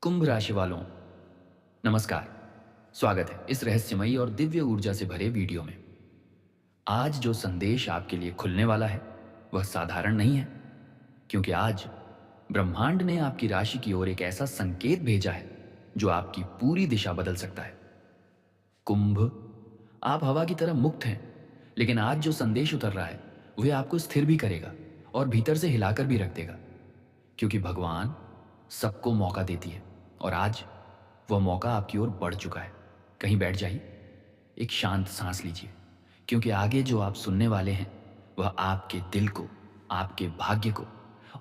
कुंभ राशि वालों, नमस्कार। स्वागत है इस रहस्यमयी और दिव्य ऊर्जा से भरे वीडियो में। आज जो संदेश आपके लिए खुलने वाला है वह साधारण नहीं है, क्योंकि आज ब्रह्मांड ने आपकी राशि की ओर एक ऐसा संकेत भेजा है जो आपकी पूरी दिशा बदल सकता है। कुंभ, आप हवा की तरह मुक्त हैं, लेकिन आज जो संदेश उतर रहा है वह आपको स्थिर भी करेगा और भीतर से हिलाकर भी रख देगा, क्योंकि भगवान सबको मौका देती है और आज वह मौका आपकी ओर बढ़ चुका है। कहीं बैठ जाइए, एक शांत सांस लीजिए, क्योंकि आगे जो आप सुनने वाले हैं वह आपके दिल को, आपके भाग्य को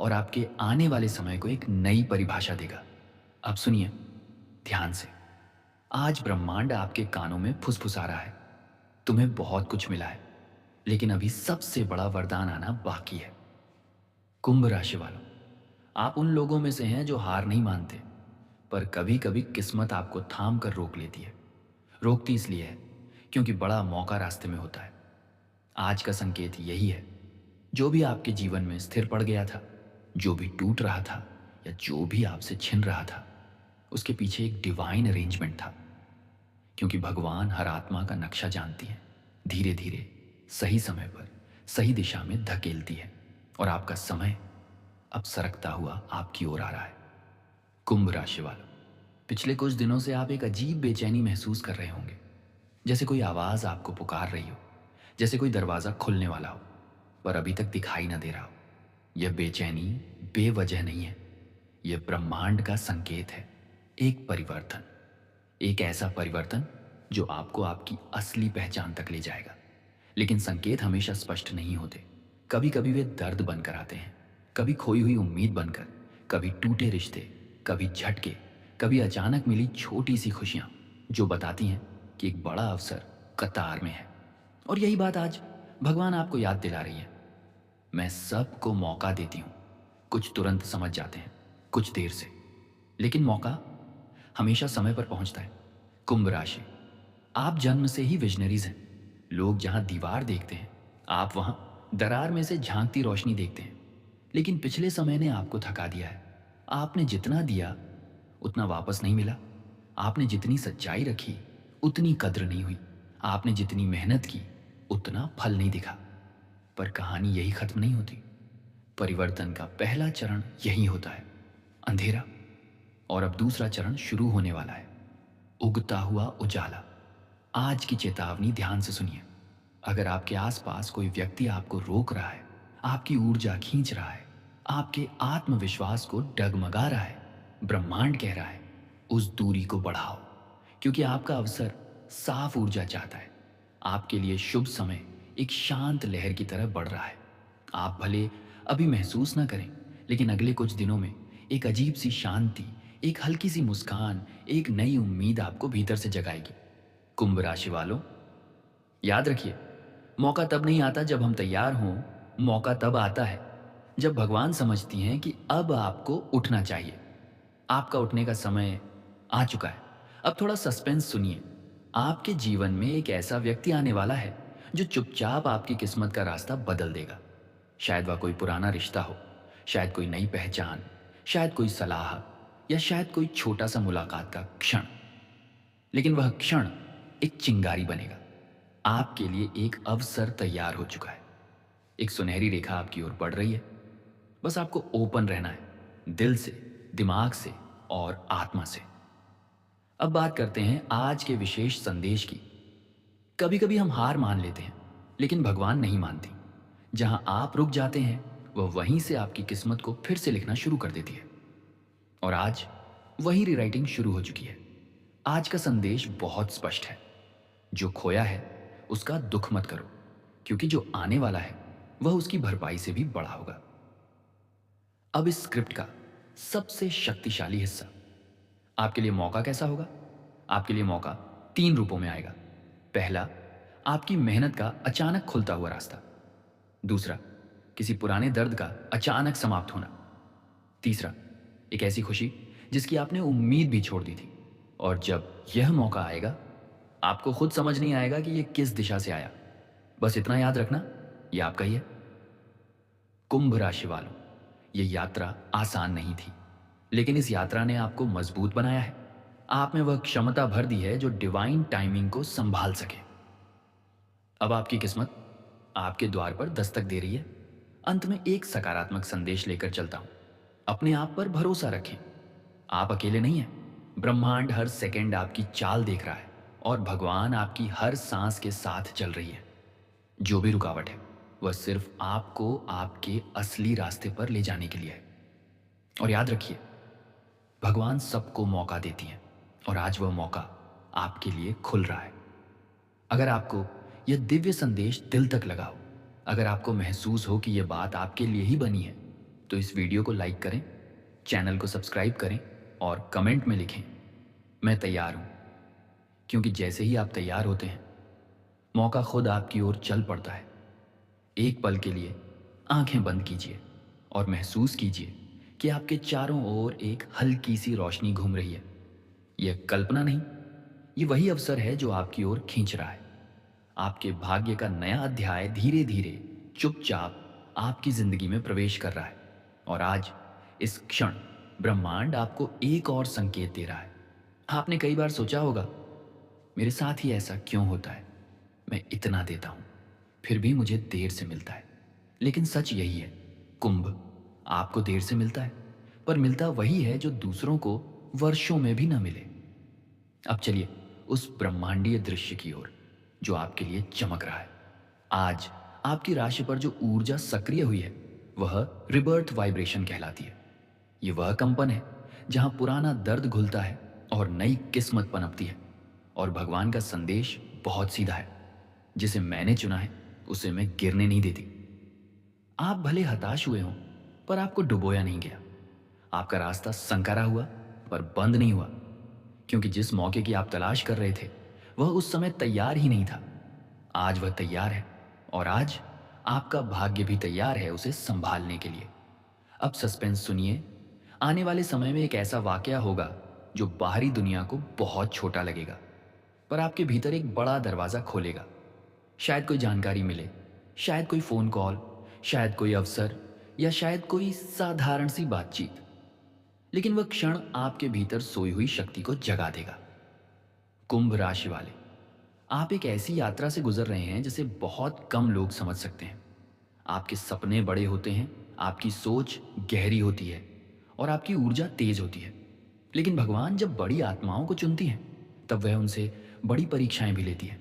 और आपके आने वाले समय को एक नई परिभाषा देगा। अब सुनिए ध्यान से। आज ब्रह्मांड आपके कानों में फुसफुसा रहा है, तुम्हें बहुत कुछ मिला है, लेकिन अभी सबसे बड़ा वरदान आना बाकी है। कुंभ राशि वालों, आप उन लोगों में से हैं जो हार नहीं मानते, पर कभी कभी किस्मत आपको थाम कर रोक लेती है। रोकती इसलिए है क्योंकि बड़ा मौका रास्ते में होता है। आज का संकेत यही है, जो भी आपके जीवन में स्थिर पड़ गया था, जो भी टूट रहा था या जो भी आपसे छिन रहा था, उसके पीछे एक डिवाइन अरेंजमेंट था। क्योंकि भगवान हर आत्मा का नक्शा जानती है, धीरे धीरे सही समय पर सही दिशा में धकेलती है और आपका समय अब सरकता हुआ आपकी ओर आ रहा है। कुंभ राशि वालों, पिछले कुछ दिनों से आप एक अजीब बेचैनी महसूस कर रहे होंगे, जैसे कोई आवाज़ आपको पुकार रही हो, जैसे कोई दरवाज़ा खुलने वाला हो पर अभी तक दिखाई ना दे रहा हो। यह बेचैनी बेवजह नहीं है, यह ब्रह्मांड का संकेत है। एक परिवर्तन, एक ऐसा परिवर्तन जो आपको आपकी असली पहचान तक ले जाएगा। लेकिन संकेत हमेशा स्पष्ट नहीं होते। कभी कभी वे दर्द बनकर आते हैं, कभी खोई हुई उम्मीद बनकर, कभी टूटे रिश्ते, कभी झटके, कभी अचानक मिली छोटी सी खुशियां जो बताती हैं कि एक बड़ा अवसर कतार में है। और यही बात आज भगवान आपको याद दिला रही है। मैं सबको मौका देती हूँ। कुछ तुरंत समझ जाते हैं, कुछ देर से, लेकिन मौका हमेशा समय पर पहुंचता है। कुंभ राशि, आप जन्म से ही विजनरीज हैं। लोग जहां दीवार देखते हैं, आप वहां दरार में से झांकती रोशनी देखते हैं। लेकिन पिछले समय ने आपको थका दिया है। आपने जितना दिया उतना वापस नहीं मिला। आपने जितनी सच्चाई रखी उतनी कद्र नहीं हुई। आपने जितनी मेहनत की उतना फल नहीं दिखा। पर कहानी यही खत्म नहीं होती। परिवर्तन का पहला चरण यही होता है, अंधेरा। और अब दूसरा चरण शुरू होने वाला है, उगता हुआ उजाला। आज की चेतावनी ध्यान से सुनिए। अगर आपके आसपास कोई व्यक्ति आपको रोक रहा है, आपकी ऊर्जा खींच रहा है, आपके आत्मविश्वास को डगमगा रहा है, ब्रह्मांड कह रहा है उस दूरी को बढ़ाओ, क्योंकि आपका अवसर साफ ऊर्जा चाहता है। आपके लिए शुभ समय एक शांत लहर की तरह बढ़ रहा है। आप भले अभी महसूस ना करें, लेकिन अगले कुछ दिनों में एक अजीब सी शांति, एक हल्की सी मुस्कान, एक नई उम्मीद आपको भीतर से जगाएगी। कुंभ राशि वालों, याद रखिए, मौका तब नहीं आता जब हम तैयार हों। मौका तब आता है जब भगवान समझती हैं कि अब आपको उठना चाहिए। आपका उठने का समय आ चुका है। अब थोड़ा सस्पेंस सुनिए। आपके जीवन में एक ऐसा व्यक्ति आने वाला है जो चुपचाप आपकी किस्मत का रास्ता बदल देगा। शायद वह कोई पुराना रिश्ता हो, शायद कोई नई पहचान, शायद कोई सलाह, या शायद कोई छोटा सा मुलाकात का क्षण। लेकिन वह क्षण एक चिंगारी बनेगा। आपके लिए एक अवसर तैयार हो चुका है। एक सुनहरी रेखा आपकी ओर बढ़ रही है। बस आपको ओपन रहना है, दिल से, दिमाग से और आत्मा से। अब बात करते हैं आज के विशेष संदेश की। कभी कभी हम हार मान लेते हैं, लेकिन भगवान नहीं मानती। जहां आप रुक जाते हैं वह वहीं से आपकी किस्मत को फिर से लिखना शुरू कर देती है। और आज वही रीराइटिंग शुरू हो चुकी है। आज का संदेश बहुत स्पष्ट है। जो खोया है उसका दुख मत करो, क्योंकि जो आने वाला है वह उसकी भरपाई से भी बड़ा होगा। अब इस स्क्रिप्ट का सबसे शक्तिशाली हिस्सा। आपके लिए मौका कैसा होगा? आपके लिए मौका 3 रूपों में आएगा। पहला, आपकी मेहनत का अचानक खुलता हुआ रास्ता। दूसरा, किसी पुराने दर्द का अचानक समाप्त होना। तीसरा, एक ऐसी खुशी जिसकी आपने उम्मीद भी छोड़ दी थी। और जब यह मौका आएगा, आपको खुद समझ नहीं आएगा कि यह किस दिशा से आया। बस इतना याद रखना, यह आपका ही है। कुंभ राशि वालों, यह यात्रा आसान नहीं थी। लेकिन इस यात्रा ने आपको मजबूत बनाया है। आप में वह क्षमता भर दी है जो डिवाइन टाइमिंग को संभाल सके। अब आपकी किस्मत आपके द्वार पर दस्तक दे रही है। अंत में एक सकारात्मक संदेश लेकर चलता हूं। अपने आप पर भरोसा रखें। आप अकेले नहीं हैं। ब्रह्मांड हर सेकंड आपकी चाल देख रहा है और भगवान आपकी हर सांस के साथ चल रही है। जो भी रुकावट है वह सिर्फ आपको आपके असली रास्ते पर ले जाने के लिए है। और याद रखिए, भगवान सबको मौका देती हैं और आज वह मौका आपके लिए खुल रहा है। अगर आपको यह दिव्य संदेश दिल तक लगा हो, अगर आपको महसूस हो कि यह बात आपके लिए ही बनी है, तो इस वीडियो को लाइक करें, चैनल को सब्सक्राइब करें और कमेंट में लिखें, मैं तैयार हूं। क्योंकि जैसे ही आप तैयार होते हैं, मौका खुद आपकी ओर चल पड़ता है। एक पल के लिए आंखें बंद कीजिए और महसूस कीजिए कि आपके चारों ओर एक हल्की सी रोशनी घूम रही है। यह कल्पना नहीं, ये वही अवसर है जो आपकी ओर खींच रहा है। आपके भाग्य का नया अध्याय धीरे धीरे चुपचाप आपकी जिंदगी में प्रवेश कर रहा है। और आज इस क्षण ब्रह्मांड आपको एक और संकेत दे रहा है। आपने कई बार सोचा होगा, मेरे साथ ही ऐसा क्यों होता है? मैं इतना देता हूं, फिर भी मुझे देर से मिलता है। लेकिन सच यही है, कुंभ आपको देर से मिलता है, पर मिलता वही है जो दूसरों को वर्षों में भी न मिले। अब चलिए उस ब्रह्मांडीय दृश्य की ओर जो आपके लिए चमक रहा है। आज आपकी राशि पर जो ऊर्जा सक्रिय हुई है वह रिबर्थ वाइब्रेशन कहलाती है। ये वह कंपन है जहां पुराना दर्द घुलता है और नई किस्मत पनपती है। और भगवान का संदेश बहुत सीधा है, जिसे मैंने चुना है उसे मैं गिरने नहीं देती। आप भले हताश हुए हों, पर आपको डुबोया नहीं गया। आपका रास्ता संकरा हुआ पर बंद नहीं हुआ, क्योंकि जिस मौके की आप तलाश कर रहे थे वह उस समय तैयार ही नहीं था। आज वह तैयार है और आज आपका भाग्य भी तैयार है उसे संभालने के लिए। अब सस्पेंस सुनिए। आने वाले समय में एक ऐसा वाकया होगा जो बाहरी दुनिया को बहुत छोटा लगेगा, पर आपके भीतर एक बड़ा दरवाजा खोलेगा। शायद कोई जानकारी मिले, शायद कोई फोन कॉल, शायद कोई अवसर, या शायद कोई साधारण सी बातचीत। लेकिन वह क्षण आपके भीतर सोई हुई शक्ति को जगा देगा। कुंभ राशि वाले, आप एक ऐसी यात्रा से गुजर रहे हैं जिसे बहुत कम लोग समझ सकते हैं। आपके सपने बड़े होते हैं, आपकी सोच गहरी होती है और आपकी ऊर्जा तेज होती है। लेकिन भगवान जब बड़ी आत्माओं को चुनती हैं, तब वह उनसे बड़ी परीक्षाएं भी लेती है।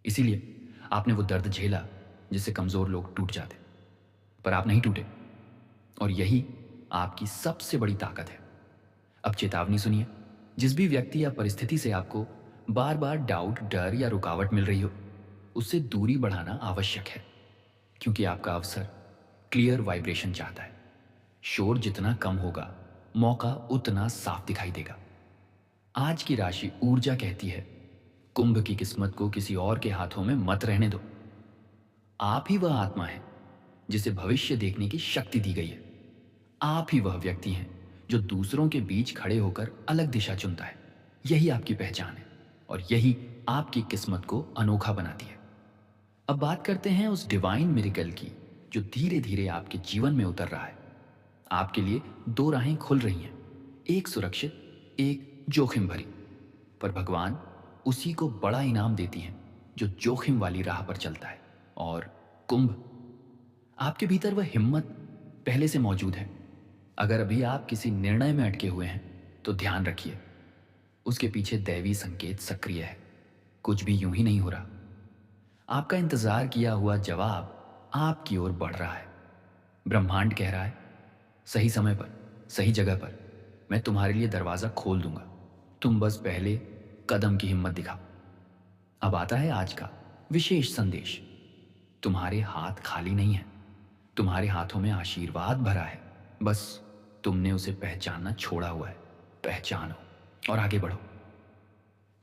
इसीलिए आपने वो दर्द झेला जिससे कमजोर लोग टूट जाते, पर आप नहीं टूटे। और यही आपकी सबसे बड़ी ताकत है। अब चेतावनी सुनिए। जिस भी व्यक्ति या परिस्थिति से आपको बार बार डाउट, डर या रुकावट मिल रही हो, उससे दूरी बढ़ाना आवश्यक है। क्योंकि आपका अवसर क्लियर वाइब्रेशन चाहता है। शोर जितना कम होगा, मौका उतना साफ दिखाई देगा। आज की राशि ऊर्जा कहती है, कुंभ की किस्मत को किसी और के हाथों में मत रहने दो। आप ही वह आत्मा है जिसे भविष्य देखने की शक्ति दी गई है। आप ही वह व्यक्ति हैं जो दूसरों के बीच खड़े होकर अलग दिशा चुनता है। यही आपकी पहचान है और यही आपकी किस्मत को अनोखा बनाती है। अब बात करते हैं उस डिवाइन मिरेकल की जो धीरे धीरे आपके जीवन में उतर रहा है। आपके लिए दो राहें खुल रही हैं, एक सुरक्षित, एक जोखिम भरी। पर भगवान उसी को बड़ा इनाम देती हैं जो जोखिम वाली राह पर चलता है। और कुंभ, आपके भीतर वह हिम्मत पहले से मौजूद है। अगर अभी आप किसी निर्णय में अटके हुए हैं तो ध्यान रखिए, उसके पीछे दैवी संकेत सक्रिय है। कुछ भी यूं ही नहीं हो रहा। आपका इंतजार किया हुआ जवाब आपकी ओर बढ़ रहा है। ब्रह्मांड कह रहा है, सही समय पर, सही जगह पर मैं तुम्हारे लिए दरवाजा खोल दूंगा। तुम बस पहले कदम की हिम्मत दिखाओ। अब आता है आज का विशेष संदेश। तुम्हारे हाथ खाली नहीं है, तुम्हारे हाथों में आशीर्वाद भरा है। बस तुमने उसे पहचानना छोड़ा हुआ है। पहचानो और आगे बढ़ो।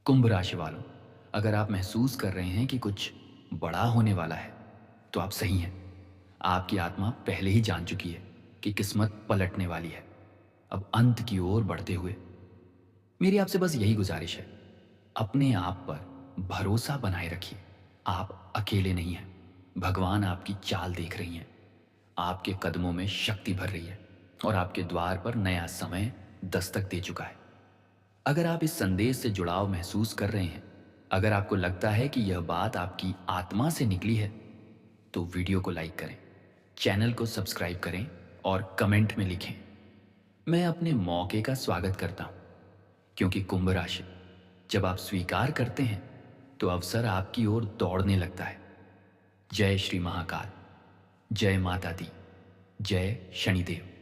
कुंभ राशि वालों, अगर आप महसूस कर रहे हैं कि कुछ बड़ा होने वाला है, तो आप सही हैं। आपकी आत्मा पहले ही जान चुकी है कि किस्मत पलटने वाली है। अब अंत की ओर बढ़ते हुए मेरी आपसे बस यही गुजारिश है, अपने आप पर भरोसा बनाए रखिए। आप अकेले नहीं हैं। भगवान आपकी चाल देख रही हैं, आपके कदमों में शक्ति भर रही है। और आपके द्वार पर नया समय दस्तक दे चुका है। अगर आप इस संदेश से जुड़ाव महसूस कर रहे हैं, अगर आपको लगता है कि यह बात आपकी आत्मा से निकली है, तो वीडियो को लाइक करें, चैनल को सब्सक्राइब करें और कमेंट में लिखें, मैं अपने मौके का स्वागत करता हूं। क्योंकि कुंभ राशि, जब आप स्वीकार करते हैं तो अवसर आपकी ओर दौड़ने लगता है। जय श्री महाकाल, जय माता दी, जय शनिदेव।